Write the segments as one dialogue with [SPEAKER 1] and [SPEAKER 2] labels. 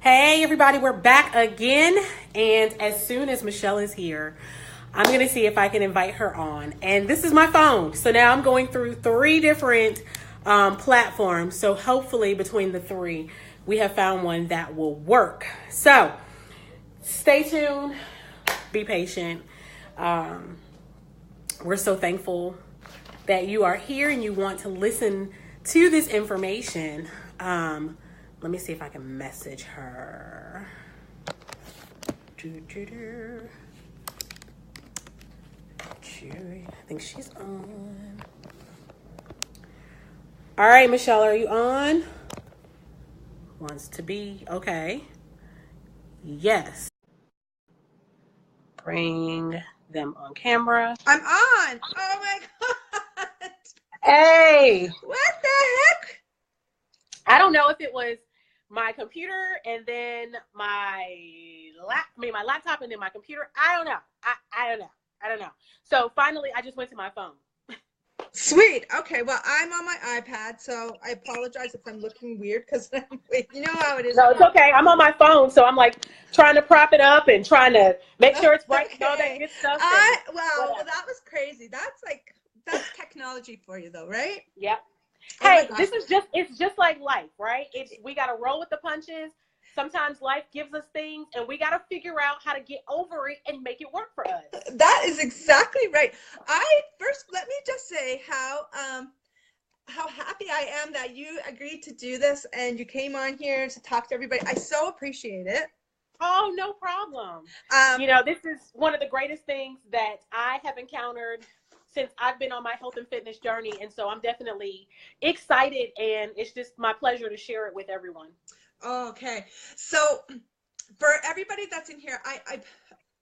[SPEAKER 1] Hey, everybody, we're back again. And as soon as Michelle is here, I'm going to see if I can invite her on. And this is my phone. So now I'm going through three different platforms. So hopefully between the three, we have found one that will work. So stay tuned, be patient. We're so thankful that you are here and you want to listen to this information. Let me see if I can message her. I think she's on. All right, Michelle, are you on? Wants to be. Okay. Yes. Bring them on camera.
[SPEAKER 2] I'm on. Oh my God.
[SPEAKER 1] Hey.
[SPEAKER 2] What the heck?
[SPEAKER 1] I don't know if it was my computer and then my laptop and then my computer. I don't know. I don't know. So finally, I just went to my phone.
[SPEAKER 2] Sweet. Okay. Well, I'm on my iPad, so I apologize if I'm looking weird because you know how it is.
[SPEAKER 1] No, it's okay. I'm on my phone, so I'm like trying to prop it up and trying to make sure it's bright and all that good stuff.
[SPEAKER 2] Well, that was crazy. That's technology for you, though, right?
[SPEAKER 1] Yep.
[SPEAKER 2] Oh
[SPEAKER 1] hey, it's just like life, right? We got to roll with the punches. Sometimes life gives us things and we got to figure out how to get over it and make it work for us.
[SPEAKER 2] That is exactly right. Let me just say how happy I am that you agreed to do this and you came on here to talk to everybody. I so appreciate it.
[SPEAKER 1] Oh, no problem. This is one of the greatest things that I have encountered since I've been on my health and fitness journey. And so I'm definitely excited and it's just my pleasure to share it with everyone.
[SPEAKER 2] Okay. So for everybody that's in here,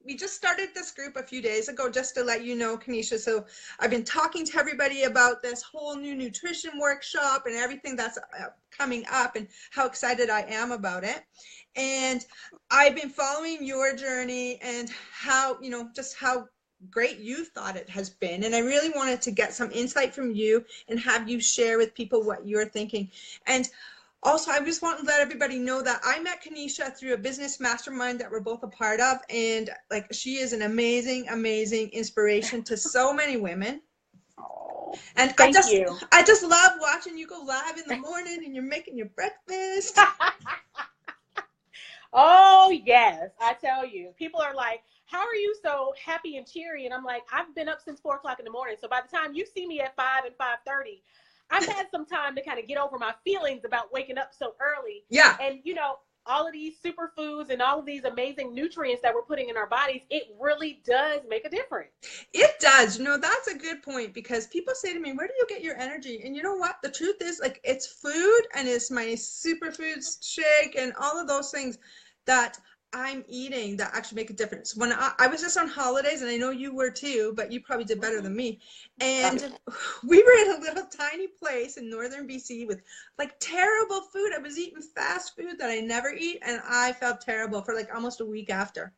[SPEAKER 2] we just started this group a few days ago, just to let you know, Kanisha. So I've been talking to everybody about this whole new nutrition workshop and everything that's coming up and how excited I am about it. And I've been following your journey and how, just how great you thought it has been. And I really wanted to get some insight from you and have you share with people what you're thinking. And also, I just want to let everybody know that I met Kanisha through a business mastermind that we're both a part of. And she is an amazing, amazing inspiration to so many women.
[SPEAKER 1] Oh,
[SPEAKER 2] and
[SPEAKER 1] thank you.
[SPEAKER 2] I just love watching you go live in the morning and you're making your breakfast.
[SPEAKER 1] Oh, yes. I tell you, people are like, how are you so happy and cheery? And I'm like, I've been up since 4 o'clock in the morning. So by the time you see me at 5 and 5:30, I've had some time to kind of get over my feelings about waking up so early.
[SPEAKER 2] Yeah.
[SPEAKER 1] And, all of these superfoods and all of these amazing nutrients that we're putting in our bodies, it really does make a difference.
[SPEAKER 2] It does. That's a good point because people say to me, where do you get your energy? And you know what? The truth is, it's food and it's my superfoods shake and all of those things that I'm eating that actually make a difference. When I was just on holidays, and I know you were too, but you probably did better than me. And we were in a little tiny place in northern BC with terrible food. I was eating fast food that I never eat, and I felt terrible for almost a week after.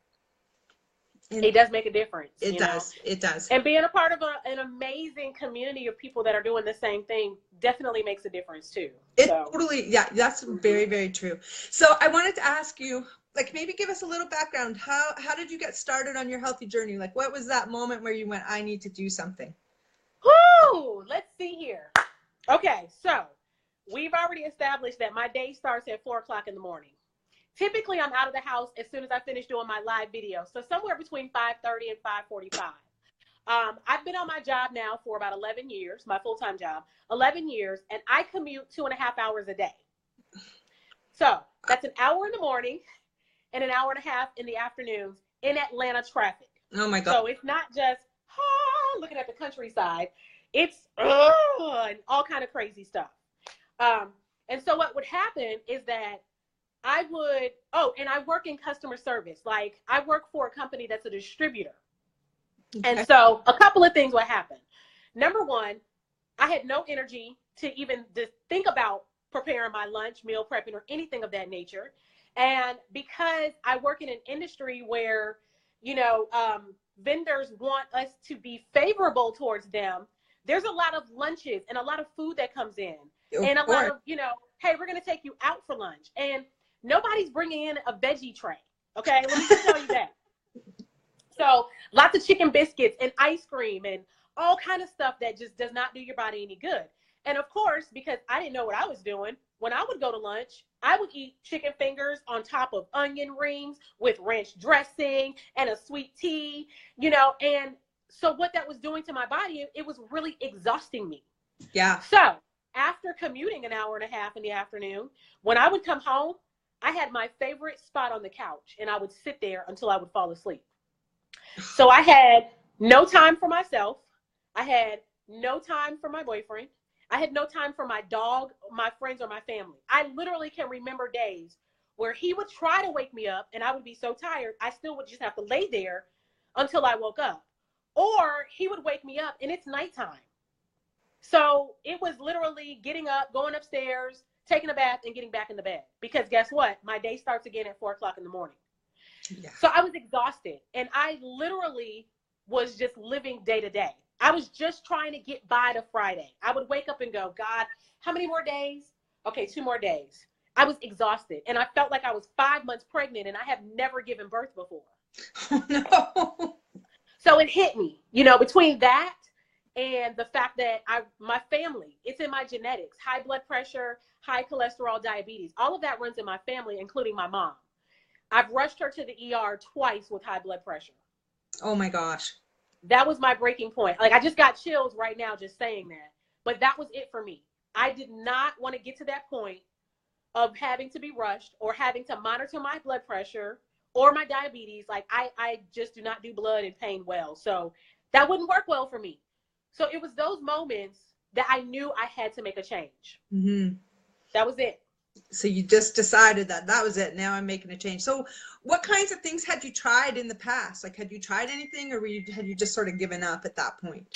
[SPEAKER 1] And it does make a difference.
[SPEAKER 2] It does. It does.
[SPEAKER 1] And being a part of an amazing community of people that are doing the same thing definitely makes a difference too.
[SPEAKER 2] Totally, yeah, that's very, very true. So I wanted to ask you, maybe give us a little background. How did you get started on your healthy journey? What was that moment where you went, I need to do something?
[SPEAKER 1] Whoo! Let's see here. Okay, so we've already established that my day starts at 4 o'clock in the morning. Typically, I'm out of the house as soon as I finish doing my live video. So somewhere between 5:30 and 5:45. I've been on my job now for about 11 years, my full-time job, 11 years, and I commute 2.5 hours a day. So that's an hour in the morning and an hour and a half in the afternoons in Atlanta traffic.
[SPEAKER 2] Oh my God.
[SPEAKER 1] So it's not just looking at the countryside. It's and all kind of crazy stuff. And so what would happen is that I work in customer service. I work for a company that's a distributor. Okay. And so a couple of things would happen. Number one, I had no energy to even think about preparing my lunch, meal prepping, or anything of that nature. And because I work in an industry where, vendors want us to be favorable towards them, there's a lot of lunches and a lot of food that comes in. And a lot of, hey, we're going to take you out for lunch. And Nobody's bringing in a veggie tray. Okay, let me just tell you that. So lots of chicken biscuits and ice cream and all kind of stuff that just does not do your body any good. And of course, because I didn't know what I was doing, when I would go to lunch, I would eat chicken fingers on top of onion rings with ranch dressing and a sweet tea, you know. And so what that was doing to my body, it was really exhausting me.
[SPEAKER 2] Yeah.
[SPEAKER 1] So after commuting an hour and a half in the afternoon, when I would come home, I had my favorite spot on the couch and I would sit there until I would fall asleep. So I had no time for myself. I had no time for my boyfriend. I had no time for my dog, my friends, or my family. I literally can remember days where he would try to wake me up and I would be so tired, I still would just have to lay there until I woke up. Or he would wake me up and it's nighttime. So it was literally getting up, going upstairs, taking a bath, and getting back in the bed. Because guess what? My day starts again at 4 o'clock in the morning. Yeah. So I was exhausted. And I literally was just living day to day. I was just trying to get by to Friday. I would wake up and go, God, how many more days? Okay, 2 more days. I was exhausted. And I felt like I was 5 months pregnant and I have never given birth before.
[SPEAKER 2] Oh, no.
[SPEAKER 1] So it hit me, you know, between that and the fact that my family, it's in my genetics, high blood pressure, high cholesterol, diabetes, all of that runs in my family, including my mom. I've rushed her to the ER twice with high blood pressure.
[SPEAKER 2] Oh my gosh.
[SPEAKER 1] That was my breaking point. Like, I just got chills right now just saying that. But that was it for me. I did not want to get to that point of having to be rushed or having to monitor my blood pressure or my diabetes. Like, I just do not do blood and pain well. So that wouldn't work well for me. So it was those moments that I knew I had to make a change.
[SPEAKER 2] Mm-hmm.
[SPEAKER 1] That was it.
[SPEAKER 2] So you just decided that was it. Now I'm making a change. So what kinds of things had you tried in the past? Like, had you tried anything, or had you just sort of given up at that point?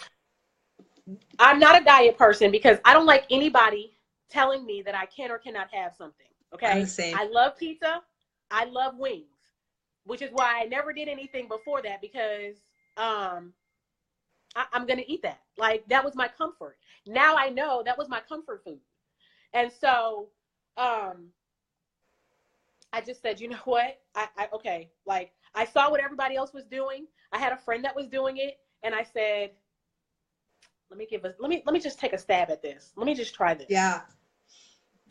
[SPEAKER 1] I'm not a diet person because I don't like anybody telling me that I can or cannot have something. Okay.
[SPEAKER 2] I'm the same.
[SPEAKER 1] I love pizza. I love wings, which is why I never did anything before that, because I'm going to eat that. Like, that was my comfort. Now I know that was my comfort food. And so I just said, you know what? Okay. Like, I saw what everybody else was doing. I had a friend that was doing it. And I said, let me just take a stab at this. Let me just try this.
[SPEAKER 2] Yeah.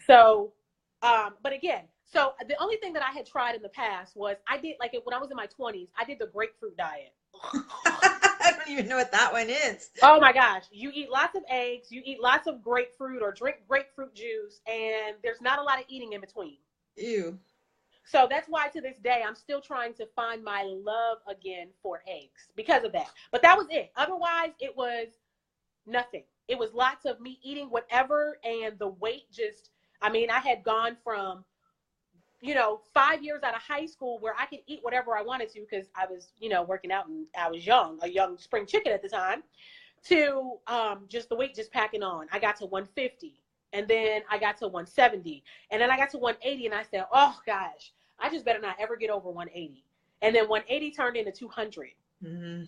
[SPEAKER 1] So, but again, so the only thing that I had tried in the past was I did, like, when I was in my 20s, I did the grapefruit diet.
[SPEAKER 2] I don't even know what that one is.
[SPEAKER 1] Oh my gosh. You eat lots of eggs, you eat lots of grapefruit or drink grapefruit juice, and there's not a lot of eating in between.
[SPEAKER 2] Ew.
[SPEAKER 1] So that's why to this day, I'm still trying to find my love again for eggs because of that. But that was it. Otherwise, it was nothing. It was lots of me eating whatever, and the weight just, I mean, I had gone from, 5 years out of high school where I could eat whatever I wanted to because I was, working out and I was a young spring chicken at the time, to just the weight just packing on. I got to 150, and then I got to 170, and then I got to 180, and I said, oh gosh, I just better not ever get over 180. And then 180 turned into 200.
[SPEAKER 2] Mm-hmm.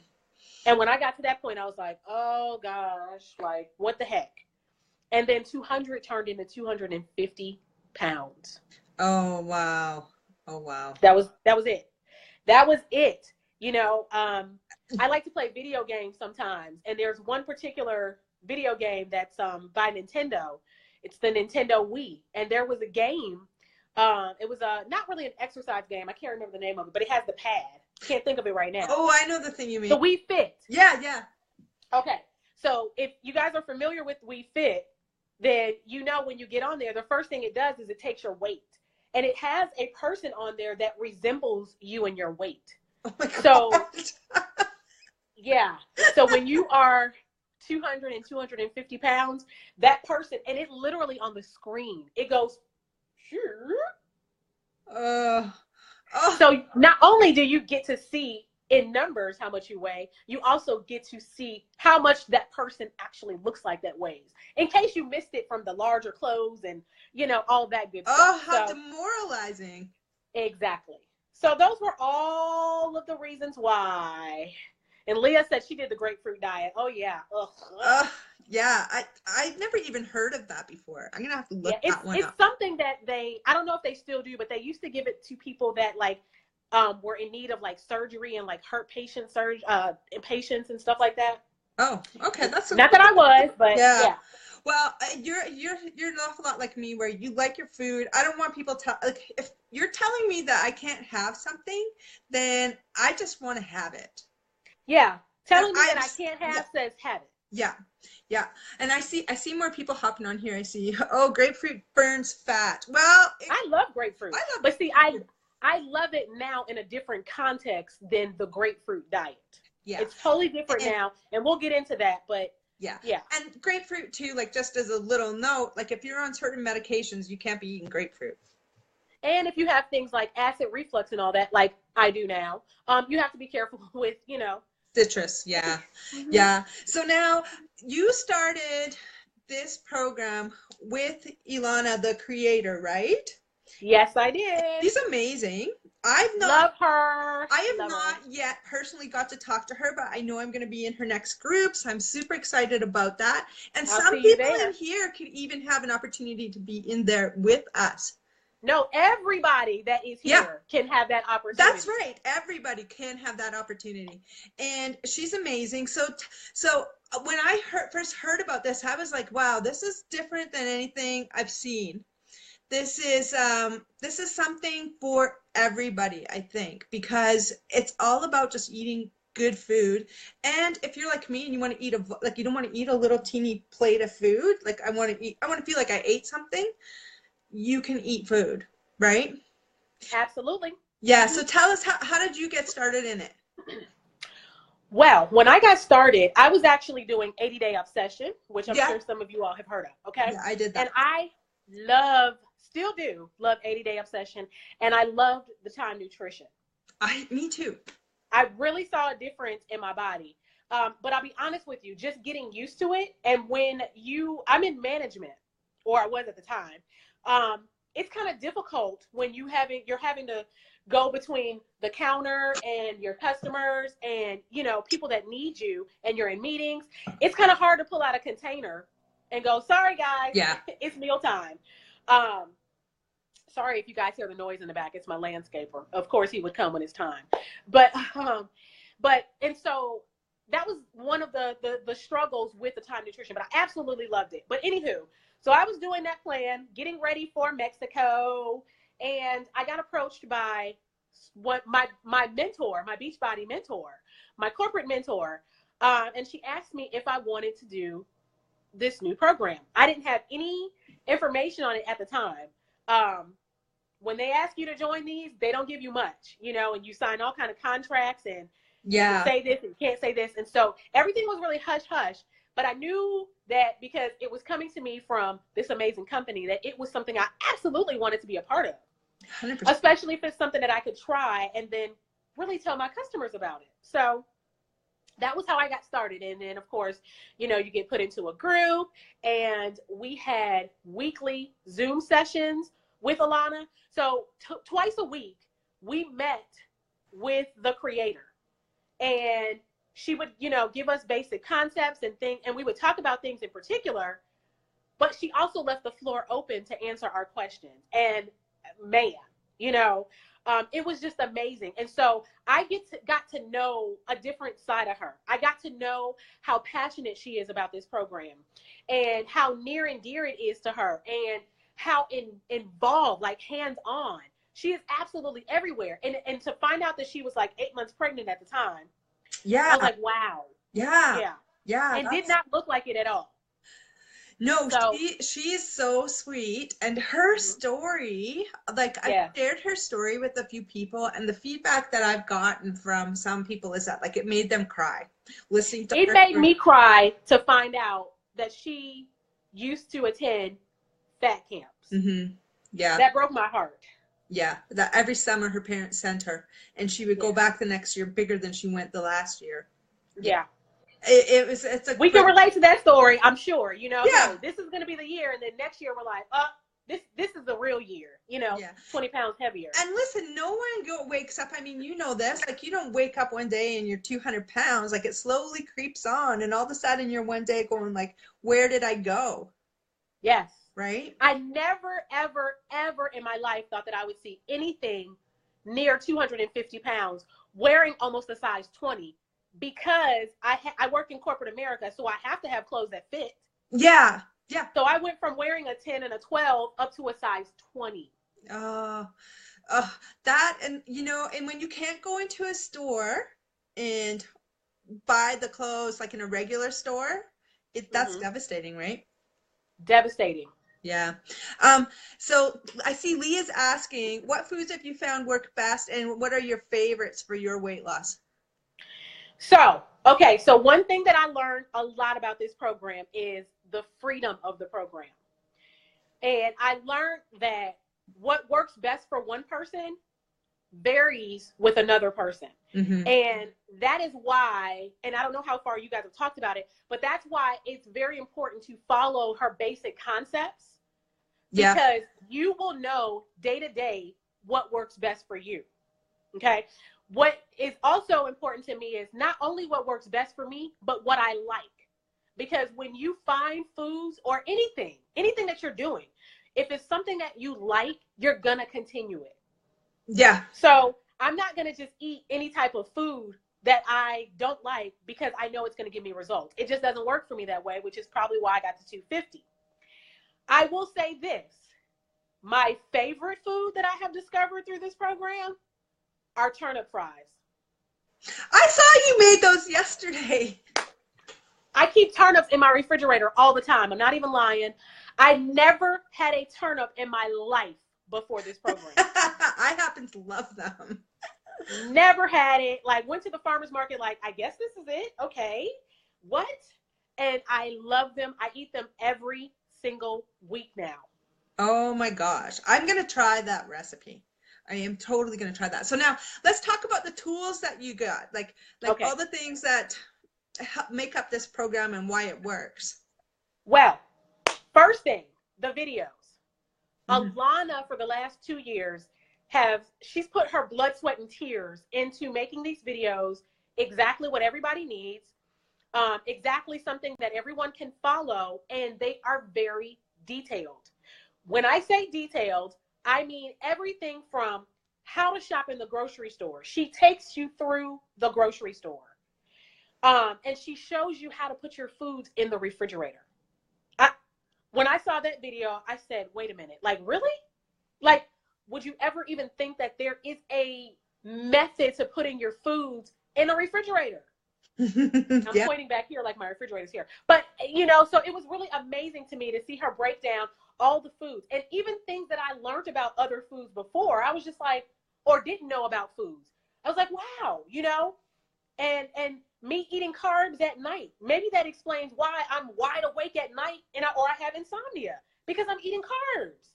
[SPEAKER 1] And when I got to that point, I was like, oh gosh, like, what the heck? And then 200 turned into 250 pounds.
[SPEAKER 2] Oh, wow. Oh, wow.
[SPEAKER 1] That was it. That was it. I like to play video games sometimes. And there's one particular video game that's by Nintendo. It's the Nintendo Wii. And there was a game. It was not really an exercise game. I can't remember the name of it, but it has the pad. Can't think of it right now.
[SPEAKER 2] Oh, I know the thing you mean.
[SPEAKER 1] The Wii Fit.
[SPEAKER 2] Yeah.
[SPEAKER 1] Okay. So if you guys are familiar with Wii Fit, then when you get on there, the first thing it does is it takes your weight. And it has a person on there that resembles you and your weight.
[SPEAKER 2] Oh my God.
[SPEAKER 1] So, yeah. So when you are 200 and 250 pounds, that person, and it literally on the screen, it goes, So not only do you get to see in numbers how much you weigh, you also get to see how much that person actually looks like that weighs, in case you missed it from the larger clothes and all that good stuff.
[SPEAKER 2] Oh, how demoralizing.
[SPEAKER 1] Exactly. So those were all of the reasons why. And Leah said she did the grapefruit diet. Oh yeah.
[SPEAKER 2] Yeah, I've never even heard of that before. I'm gonna have to look that one
[SPEAKER 1] it's
[SPEAKER 2] up.
[SPEAKER 1] something that I don't know if they still do, but they used to give it to people that like were in need of like surgery and like hurt patients and stuff like that.
[SPEAKER 2] Oh, okay, that's
[SPEAKER 1] Not that I was, but
[SPEAKER 2] yeah.
[SPEAKER 1] yeah.
[SPEAKER 2] Well, you're an awful lot like me, where you like your food. I don't want people to like, if you're telling me that I can't have something, then I just want to have it.
[SPEAKER 1] Yeah,
[SPEAKER 2] And
[SPEAKER 1] telling me that I can't have says have it.
[SPEAKER 2] Yeah, yeah. And I see more people hopping on here. I see, oh, grapefruit burns fat. Well,
[SPEAKER 1] I love grapefruit, but see, I love it now in a different context than the grapefruit diet.
[SPEAKER 2] Yeah,
[SPEAKER 1] it's totally different now, and we'll get into that. But
[SPEAKER 2] yeah.
[SPEAKER 1] Yeah.
[SPEAKER 2] And grapefruit too, like just as a little note, like if you're on certain medications, you can't be eating grapefruit.
[SPEAKER 1] And if you have things like acid reflux and all that, like I do now, you have to be careful with,
[SPEAKER 2] Citrus. Yeah.
[SPEAKER 1] Mm-hmm.
[SPEAKER 2] Yeah. So now you started this program with Ilana, the creator, right?
[SPEAKER 1] Yes, I did.
[SPEAKER 2] She's amazing.
[SPEAKER 1] Love her.
[SPEAKER 2] I have not yet personally got to talk to her, but I know I'm going to be in her next group, so I'm super excited about that. And some people in here could even have an opportunity to be in there with us.
[SPEAKER 1] No, everybody that is here can have that opportunity.
[SPEAKER 2] That's right. Everybody can have that opportunity. And she's amazing. So when I first heard about this, I was like, wow, this is different than anything I've seen. This is something for everybody, I think, because it's all about just eating good food. And if you're like me and you want to eat you don't want to eat a little teeny plate of food, like I want to feel like I ate something, you can eat food, right?
[SPEAKER 1] Absolutely.
[SPEAKER 2] Yeah. So tell us, how did you get started in it?
[SPEAKER 1] Well, when I got started, I was actually doing 80-Day Obsession, which I'm sure some of you all have heard of. Okay.
[SPEAKER 2] Yeah, I did that.
[SPEAKER 1] And I still do love 80-Day Obsession, and I loved the Time Nutrition.
[SPEAKER 2] Me too.
[SPEAKER 1] I really saw a difference in my body. But I'll be honest with you, just getting used to it. And I'm in management, or I was at the time. It's kind of difficult when you're having to go between the counter and your customers and, people that need you, and you're in meetings. It's kind of hard to pull out a container and go, sorry guys, it's mealtime. Sorry if you guys hear the noise in the back. It's my landscaper. Of course he would come when it's time. And so that was one of the struggles with the Time Nutrition, but I absolutely loved it. But anywho, so I was doing that plan, getting ready for Mexico, and I got approached by my mentor, my Beachbody mentor, my corporate mentor, and she asked me if I wanted to do this new program. I didn't have any information on it at the time. When they ask you to join these, they don't give you much, and you sign all kind of contracts and you can say this and you can't say this. And so everything was really hush hush. But I knew that because it was coming to me from this amazing company, that it was something I absolutely wanted to be a part of. 100%. Especially if it's something that I could try and then really tell my customers about it. So that was how I got started. And then, of course, you get put into a group, and we had weekly Zoom sessions with Ilana. So twice a week, we met with the creator, and she would, give us basic concepts and things, and we would talk about things in particular, but she also left the floor open to answer our questions. And man, it was just amazing. And so I got to know a different side of her. I got to know how passionate she is about this program, and how near and dear it is to her, and how involved, like hands-on. She is absolutely everywhere. And to find out that she was like 8 months pregnant at the time, I was like, wow. Yeah. And did not look like it at all.
[SPEAKER 2] No, she is so sweet, and her story, like I shared her story with a few people, and the feedback that I've gotten from some people is that like it made them cry listening to her.
[SPEAKER 1] It made me cry to find out that she used to attend fat camps.
[SPEAKER 2] Mm-hmm. Yeah,
[SPEAKER 1] that broke my heart.
[SPEAKER 2] Yeah, that every summer her parents sent her, and she would go back the next year bigger than she went the last year.
[SPEAKER 1] Yeah.
[SPEAKER 2] It's a
[SPEAKER 1] we can relate to that story, I'm sure. Hey, this is going to be the year, and then next year we're like, this is the real year, you know,
[SPEAKER 2] Yeah.
[SPEAKER 1] 20 pounds heavier.
[SPEAKER 2] And listen, no one wakes up. I mean, you know this. Like, you don't wake up one day and you're 200 pounds. Like, it slowly creeps on, and all of a sudden, you're one day going like, "Where did I go?"
[SPEAKER 1] Yes.
[SPEAKER 2] Right?
[SPEAKER 1] I never, ever, ever in my life thought that I would see anything near 250 pounds wearing almost a size 20, because I work in corporate America, so I have to have clothes that fit.
[SPEAKER 2] Yeah. Yeah.
[SPEAKER 1] So I went from wearing a 10 and a 12 up to a size 20.
[SPEAKER 2] That, and you know, and when you can't go into a store and buy the clothes like in a regular store, that's devastating, right?
[SPEAKER 1] Devastating.
[SPEAKER 2] Yeah. So I see Leah's asking, what foods have you found work best, and what are your favorites for your weight loss?
[SPEAKER 1] So, okay, so one thing that I learned a lot about this program is the freedom of the program. And I learned that what works best for one person varies with another person. And that is why, and I don't know how far you guys have talked about it, but that's why it's very important to follow her basic concepts, because you will know day to day what works best for you. Okay. What is also important to me is not only what works best for me, but what I like. Because when you find foods or anything that you're doing, if it's something that you like, you're going to continue it.
[SPEAKER 2] Yeah.
[SPEAKER 1] So I'm not going to just eat any type of food that I don't like because I know it's going to give me results. It just doesn't work for me that way, which is probably why I got to 250. I will say this. My favorite food that I have discovered through this program are turnip fries.
[SPEAKER 2] I saw you made those yesterday.
[SPEAKER 1] I keep turnips in my refrigerator all the time. I'm not even lying. I never had a turnip in my life before this program.
[SPEAKER 2] I happen to love them.
[SPEAKER 1] Never had it. Like, went to the farmer's market, like, I guess this is it. Okay. What? And I love them. I eat them every single week now.
[SPEAKER 2] Oh my gosh. I'm going to try that recipe. I am totally going to try that. So now let's talk about the tools that you got, like okay, all the things that make up this program and why it works.
[SPEAKER 1] Well, first thing, the videos. Alana, for the last 2 years, she's put her blood, sweat, and tears into making these videos exactly what everybody needs, exactly something that everyone can follow, and they are very detailed. When I say detailed, I mean everything from how to shop in the grocery store. She takes you through the grocery store. And she shows you how to put your foods in the refrigerator. When I saw that video, I said, wait a minute, like, really? Like, would you ever even think that there is a method to putting your foods in a refrigerator? I'm pointing back here like my refrigerator's here. But, you know, so it was really amazing to me to see her break down all the foods, and even things that I learned about other foods before. I was just like, or didn't know about foods. I was like, wow, you know, and me eating carbs at night. Maybe that explains why I'm wide awake at night or I have insomnia, because I'm eating carbs,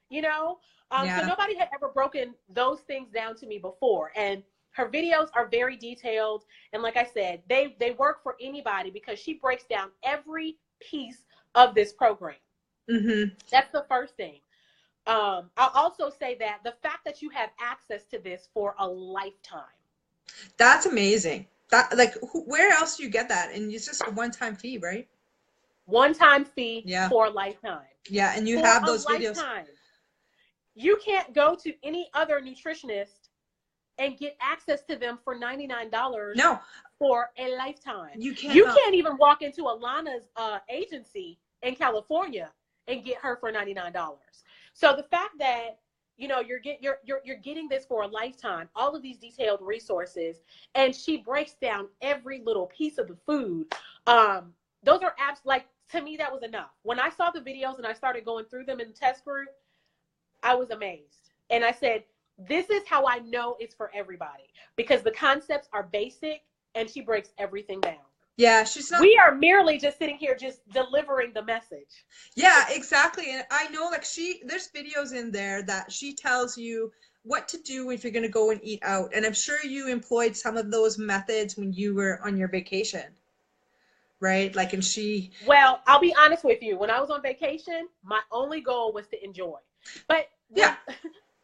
[SPEAKER 1] you know? So nobody had ever broken those things down to me before. And her videos are very detailed. And like I said, they work for anybody because she breaks down every piece of this program. That's the first thing. I'll also say that the fact that you have access to this for a lifetime.
[SPEAKER 2] That's amazing. That, like, where else do you get that? And it's just a one-time fee, right?
[SPEAKER 1] One-time fee for a lifetime.
[SPEAKER 2] Yeah, and you have those videos.
[SPEAKER 1] You can't go to any other nutritionist and get access to them for $99 for a lifetime. You can't even walk into Alana's agency in California and get her for $99. So the fact that, you know, you're getting this for a lifetime, all of these detailed resources, and she breaks down every little piece of the food. Those are apps, like, to me, that was enough. When I saw the videos and I started going through them in the test group, I was amazed. And I said, this is how I know it's for everybody, because the concepts are basic and she breaks everything down. Yeah, she's not. We are merely just sitting here just delivering the message.
[SPEAKER 2] Yeah, exactly. And I know, like, there's videos in there that she tells you what to do if you're going to go and eat out. And I'm sure you employed some of those methods when you were on your vacation, right? Like, and well,
[SPEAKER 1] I'll be honest with you. When I was on vacation, my only goal was to enjoy. But
[SPEAKER 2] Yeah.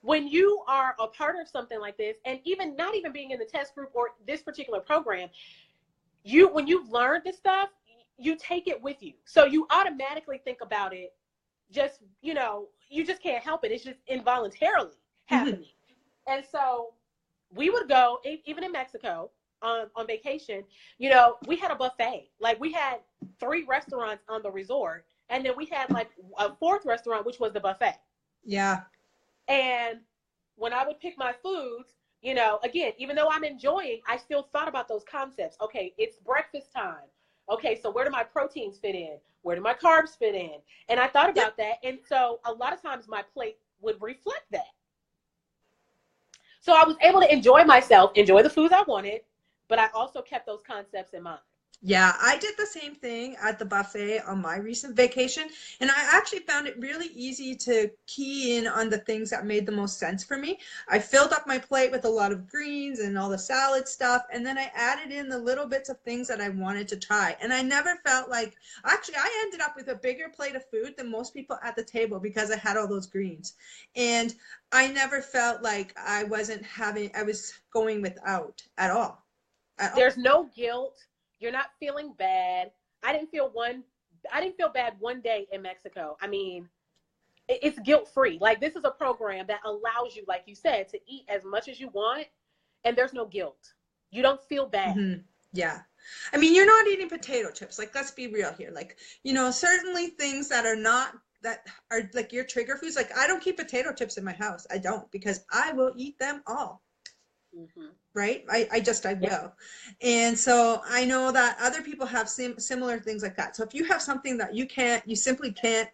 [SPEAKER 1] when you are a part of something like this, and even not even being in the test group or this particular program, when you've learned this stuff, you take it with you. So you automatically think about it. Just, you just can't help it. It's just involuntarily
[SPEAKER 2] Mm-hmm.
[SPEAKER 1] happening. And so we would go, even in Mexico, on vacation, we had a buffet. Like, we had 3 restaurants on the resort, and then we had like a 4th restaurant, which was the buffet.
[SPEAKER 2] Yeah.
[SPEAKER 1] And when I would pick my foods, again, even though I'm enjoying, I still thought about those concepts. Okay, it's breakfast time. Okay, so where do my proteins fit in? Where do my carbs fit in? And I thought
[SPEAKER 2] Yep.
[SPEAKER 1] about that. And so a lot of times my plate would reflect that. So I was able to enjoy myself, enjoy the foods I wanted, but I also kept those concepts in mind.
[SPEAKER 2] Yeah, I did the same thing at the buffet on my recent vacation, and I actually found it really easy to key in on the things that made the most sense for me. I filled up my plate with a lot of greens and all the salad stuff, and then I added in the little bits of things that I wanted to try. And I never felt like, actually, I ended up with a bigger plate of food than most people at the table because I had all those greens. And I never felt like I was going without at all. At all.
[SPEAKER 1] There's no guilt. You're not feeling bad. I didn't feel bad one day in Mexico. I mean, it's guilt-free. Like, this is a program that allows you, like you said, to eat as much as you want, and there's no guilt. You don't feel bad.
[SPEAKER 2] Mm-hmm. Yeah. I mean, you're not eating potato chips. Like, let's be real here. Like, certainly things that are like your trigger foods. Like, I don't keep potato chips in my house. I don't, because I will eat them all.
[SPEAKER 1] Mm-hmm.
[SPEAKER 2] Right? I will. And so I know that other people have similar things like that. So if you have something that you simply can't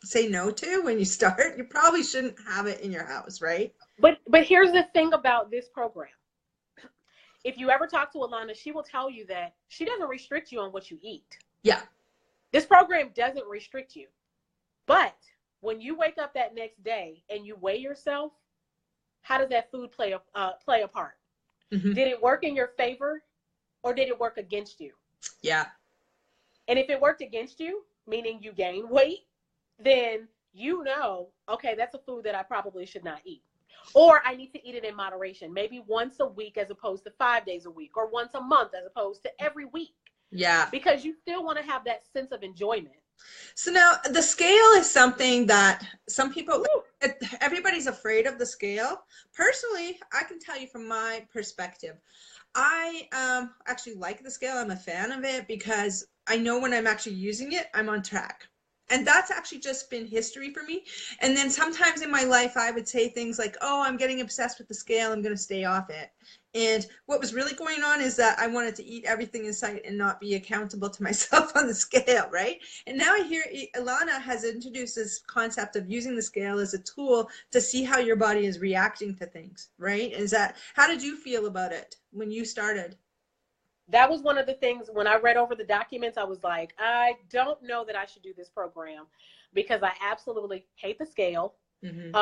[SPEAKER 2] say no to when you start, you probably shouldn't have it in your house, right?
[SPEAKER 1] But here's the thing about this program. If you ever talk to Alana, she will tell you that she doesn't restrict you on what you eat.
[SPEAKER 2] Yeah.
[SPEAKER 1] This program doesn't restrict you. But when you wake up that next day and you weigh yourself, how does that food play a part?
[SPEAKER 2] Mm-hmm.
[SPEAKER 1] Did it work in your favor, or did it work against you?
[SPEAKER 2] Yeah.
[SPEAKER 1] And if it worked against you, meaning you gained weight, then okay, that's a food that I probably should not eat. Or I need to eat it in moderation, maybe once a week as opposed to 5 days a week, or once a month as opposed to every week.
[SPEAKER 2] Yeah.
[SPEAKER 1] Because you still want to have that sense of enjoyment.
[SPEAKER 2] So now the scale is something that some people, everybody's afraid of the scale. Personally, I can tell you from my perspective, I actually like the scale. I'm a fan of it because I know when I'm actually using it, I'm on track. And that's actually just been history for me. And then sometimes in my life, I would say things like, oh, I'm getting obsessed with the scale, I'm going to stay off it. And what was really going on is that I wanted to eat everything in sight and not be accountable to myself on the scale, right? And now I hear Ilana has introduced this concept of using the scale as a tool to see how your body is reacting to things, right? How did you feel about it when you started?
[SPEAKER 1] That was one of the things when I read over the documents, I was like, I don't know that I should do this program because I absolutely hate the scale.
[SPEAKER 2] Mm-hmm.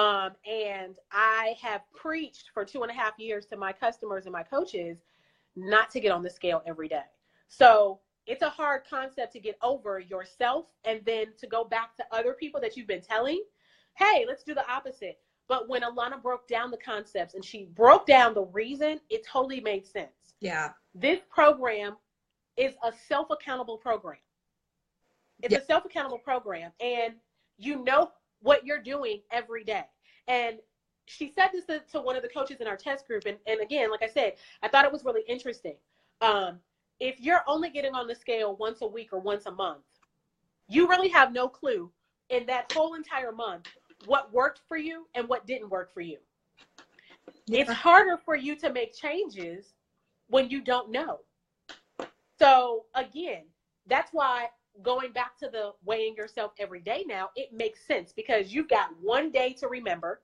[SPEAKER 1] And I have preached for 2.5 years to my customers and my coaches not to get on the scale every day. So it's a hard concept to get over yourself, and then to go back to other people that you've been telling, hey, let's do the opposite. But when Alana broke down the concepts and she broke down the reason, it totally made sense.
[SPEAKER 2] Yeah.
[SPEAKER 1] This program is a self-accountable program. It's a self-accountable program, and you know what you're doing every day. And she said this to one of the coaches in our test group. And again, like I said, I thought it was really interesting. If you're only getting on the scale once a week or once a month, you really have no clue in that whole entire month what worked for you and what didn't work for you. Yeah. It's harder for you to make changes when you don't know. So again, that's why going back to the weighing yourself every day now, it makes sense because you've got one day to remember,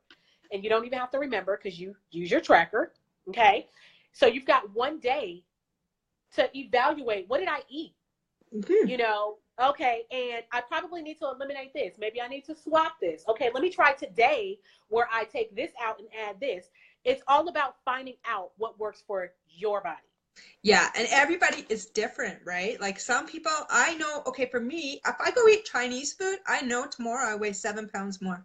[SPEAKER 1] and you don't even have to remember because you use your tracker. Okay. So you've got one day to evaluate, what did I eat? Mm-hmm. Okay. And I probably need to eliminate this. Maybe I need to swap this. Okay. Let me try today where I take this out and add this. It's all about finding out what works for your body.
[SPEAKER 2] Yeah, and everybody is different, right? Like some people, I know, okay, for me, if I go eat Chinese food, I know tomorrow I weigh 7 pounds more.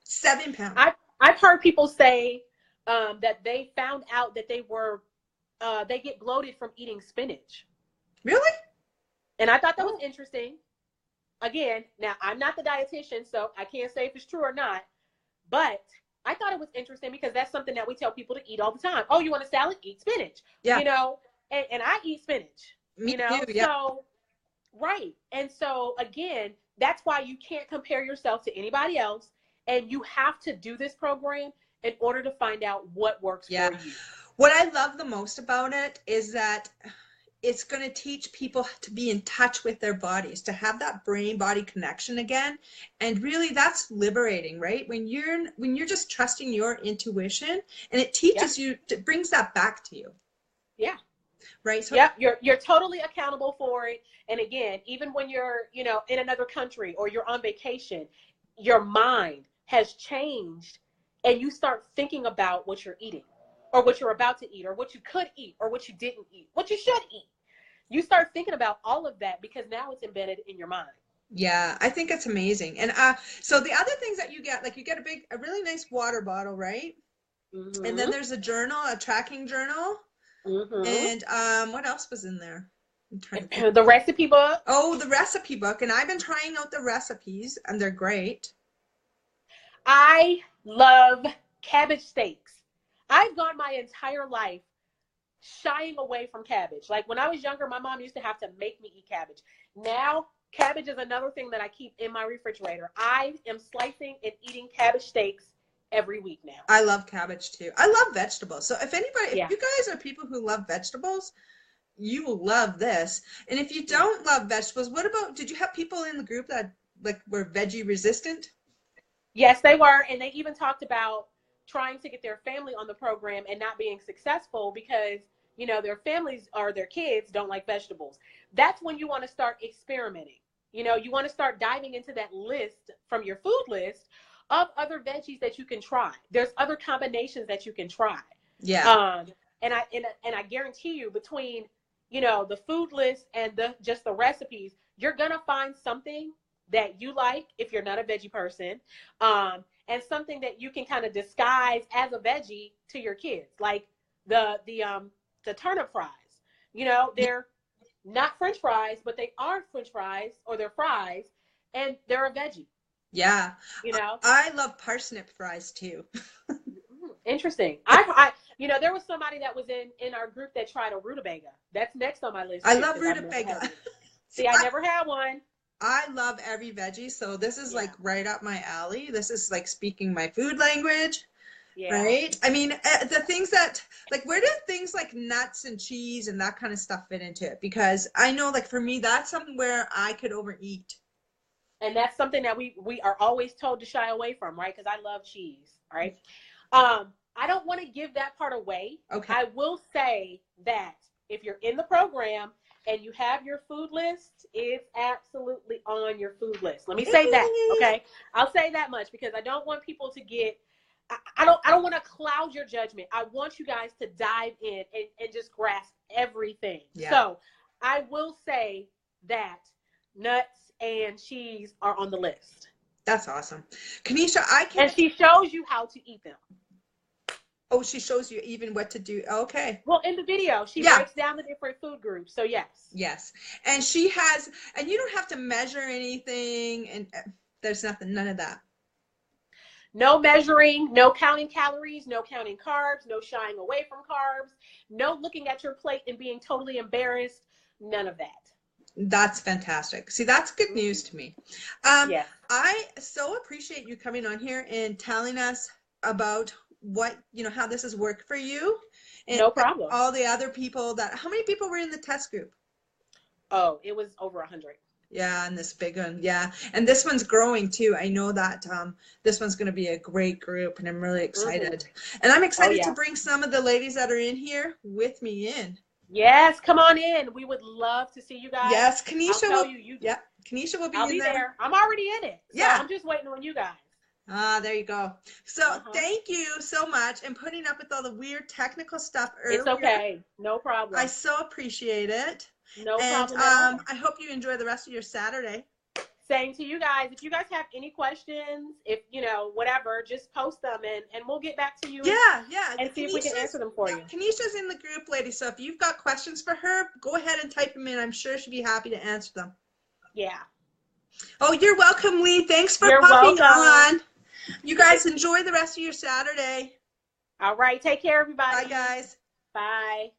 [SPEAKER 2] 7 pounds.
[SPEAKER 1] I've heard people say that they found out that they get bloated from eating spinach.
[SPEAKER 2] Really?
[SPEAKER 1] And I thought that was interesting. Again, now I'm not the dietitian, so I can't say if it's true or not, but I thought it was interesting because that's something that we tell people to eat all the time. Oh, you want a salad? Eat spinach.
[SPEAKER 2] Yeah.
[SPEAKER 1] You know, and I eat spinach.
[SPEAKER 2] Me
[SPEAKER 1] you know,
[SPEAKER 2] too, yeah.
[SPEAKER 1] So right. And so again, that's why you can't compare yourself to anybody else, and you have to do this program in order to find out what works for you.
[SPEAKER 2] What I love the most about it is that it's going to teach people to be in touch with their bodies, to have that brain body connection again. And really that's liberating, right? When you're just trusting your intuition, and it teaches you, it brings that back to you.
[SPEAKER 1] Yeah.
[SPEAKER 2] Right. So
[SPEAKER 1] you're totally accountable for it. And again, even when you're, you know, in another country or you're on vacation, your mind has changed and you start thinking about what you're eating or what you're about to eat or what you could eat or what you didn't eat, what you should eat. You start thinking about all of that because now it's embedded in your mind.
[SPEAKER 2] Yeah, I think it's amazing. And so the other things that you get, like you get a really nice water bottle, right?
[SPEAKER 1] Mm-hmm.
[SPEAKER 2] And then there's a journal, a tracking journal.
[SPEAKER 1] Mm-hmm.
[SPEAKER 2] And what else was in there?
[SPEAKER 1] The recipe book.
[SPEAKER 2] Oh, the recipe book. And I've been trying out the recipes and they're great.
[SPEAKER 1] I love cabbage steaks. I've gone my entire life shying away from cabbage. Like when I was younger, my mom used to have to make me eat cabbage. Now, cabbage is another thing that I keep in my refrigerator. I am slicing and eating cabbage steaks every week now.
[SPEAKER 2] I love cabbage too. I love vegetables. So if anybody,
[SPEAKER 1] Yeah.
[SPEAKER 2] if you guys are people who love vegetables, you will love this. And if you don't love vegetables, what about, did you have people in the group that like were veggie resistant?
[SPEAKER 1] Yes, they were. And they even talked about trying to get their family on the program and not being successful because, you know, their families or their kids don't like vegetables. That's when you want to start experimenting. You know, you want to start diving into that list from your food list of other veggies that you can try. There's other combinations that you can try.
[SPEAKER 2] Yeah.
[SPEAKER 1] And I guarantee you between, you know, the food list and just the recipes, you're going to find something that you like if you're not a veggie person. And something that you can kind of disguise as a veggie to your kids, like the turnip fries. You know, they're not French fries, but they are French fries or they're fries, and they're a veggie.
[SPEAKER 2] Yeah.
[SPEAKER 1] You know,
[SPEAKER 2] I love parsnip fries too.
[SPEAKER 1] Interesting. I you know, there was somebody that was in our group that tried a rutabaga. That's next on my list.
[SPEAKER 2] I love rutabaga.
[SPEAKER 1] See, I never had one.
[SPEAKER 2] I love every veggie, so this is like right up my alley. This is like speaking my food language, right? I mean, the things that, like, where do things like nuts and cheese and that kind of stuff fit into it? Because I know, like, for me, that's something where I could overeat.
[SPEAKER 1] And that's something that we are always told to shy away from, right? Because I love cheese, right? I don't want to give that part away.
[SPEAKER 2] Okay.
[SPEAKER 1] I will say that if you're in the program and you have your food list, it's absolutely on your food list. Let me say that, okay? I'll say that much because I don't want people to get, I don't want to cloud your judgment. I want you guys to dive in and just grasp everything. Yeah. So I will say that nuts and cheese are on the list.
[SPEAKER 2] That's awesome. Kanisha,
[SPEAKER 1] And she shows you how to eat them.
[SPEAKER 2] Oh, she shows you even what to do. Okay.
[SPEAKER 1] Well, in the video, she breaks down the different food groups. So yes.
[SPEAKER 2] Yes. And she has, and you don't have to measure anything, and there's none of that.
[SPEAKER 1] No measuring, no counting calories, no counting carbs, no shying away from carbs, no looking at your plate and being totally embarrassed. None of that.
[SPEAKER 2] That's fantastic. See, that's good news to me.
[SPEAKER 1] Yeah.
[SPEAKER 2] I so appreciate you coming on here and telling us about what, you know, how this has worked for you. And
[SPEAKER 1] no problem.
[SPEAKER 2] All the other people how many people were in the test group?
[SPEAKER 1] Oh, it was over 100.
[SPEAKER 2] Yeah, and this big one, yeah. And this one's growing too. I know that this one's going to be a great group, and I'm really excited. And I'm excited to bring some of the ladies that are in here with me in.
[SPEAKER 1] Yes, come on in. We would love to see you guys.
[SPEAKER 2] Yes, Kanisha will.
[SPEAKER 1] Yeah,
[SPEAKER 2] Kanisha will be
[SPEAKER 1] I'll
[SPEAKER 2] in
[SPEAKER 1] be
[SPEAKER 2] there.
[SPEAKER 1] I'm already in it. So
[SPEAKER 2] yeah.
[SPEAKER 1] I'm just waiting on you guys.
[SPEAKER 2] Ah, there you go. So thank you so much, and putting up with all the weird technical stuff earlier.
[SPEAKER 1] It's okay. No problem.
[SPEAKER 2] I so appreciate it.
[SPEAKER 1] No problem.
[SPEAKER 2] And I hope you enjoy the rest of your Saturday.
[SPEAKER 1] Saying to you guys, if you guys have any questions, if you know, whatever, just post them and we'll get back to you.
[SPEAKER 2] Yeah.
[SPEAKER 1] And see if we can answer them for you.
[SPEAKER 2] Kanisha's in the group, ladies. So if you've got questions for her, go ahead and type them in. I'm sure she'd be happy to answer them.
[SPEAKER 1] Yeah.
[SPEAKER 2] Oh, you're welcome, Lee. Thanks for
[SPEAKER 1] You're
[SPEAKER 2] popping
[SPEAKER 1] welcome.
[SPEAKER 2] on. You guys enjoy the rest of your Saturday.
[SPEAKER 1] All right. Take care, everybody.
[SPEAKER 2] Bye, guys.
[SPEAKER 1] Bye.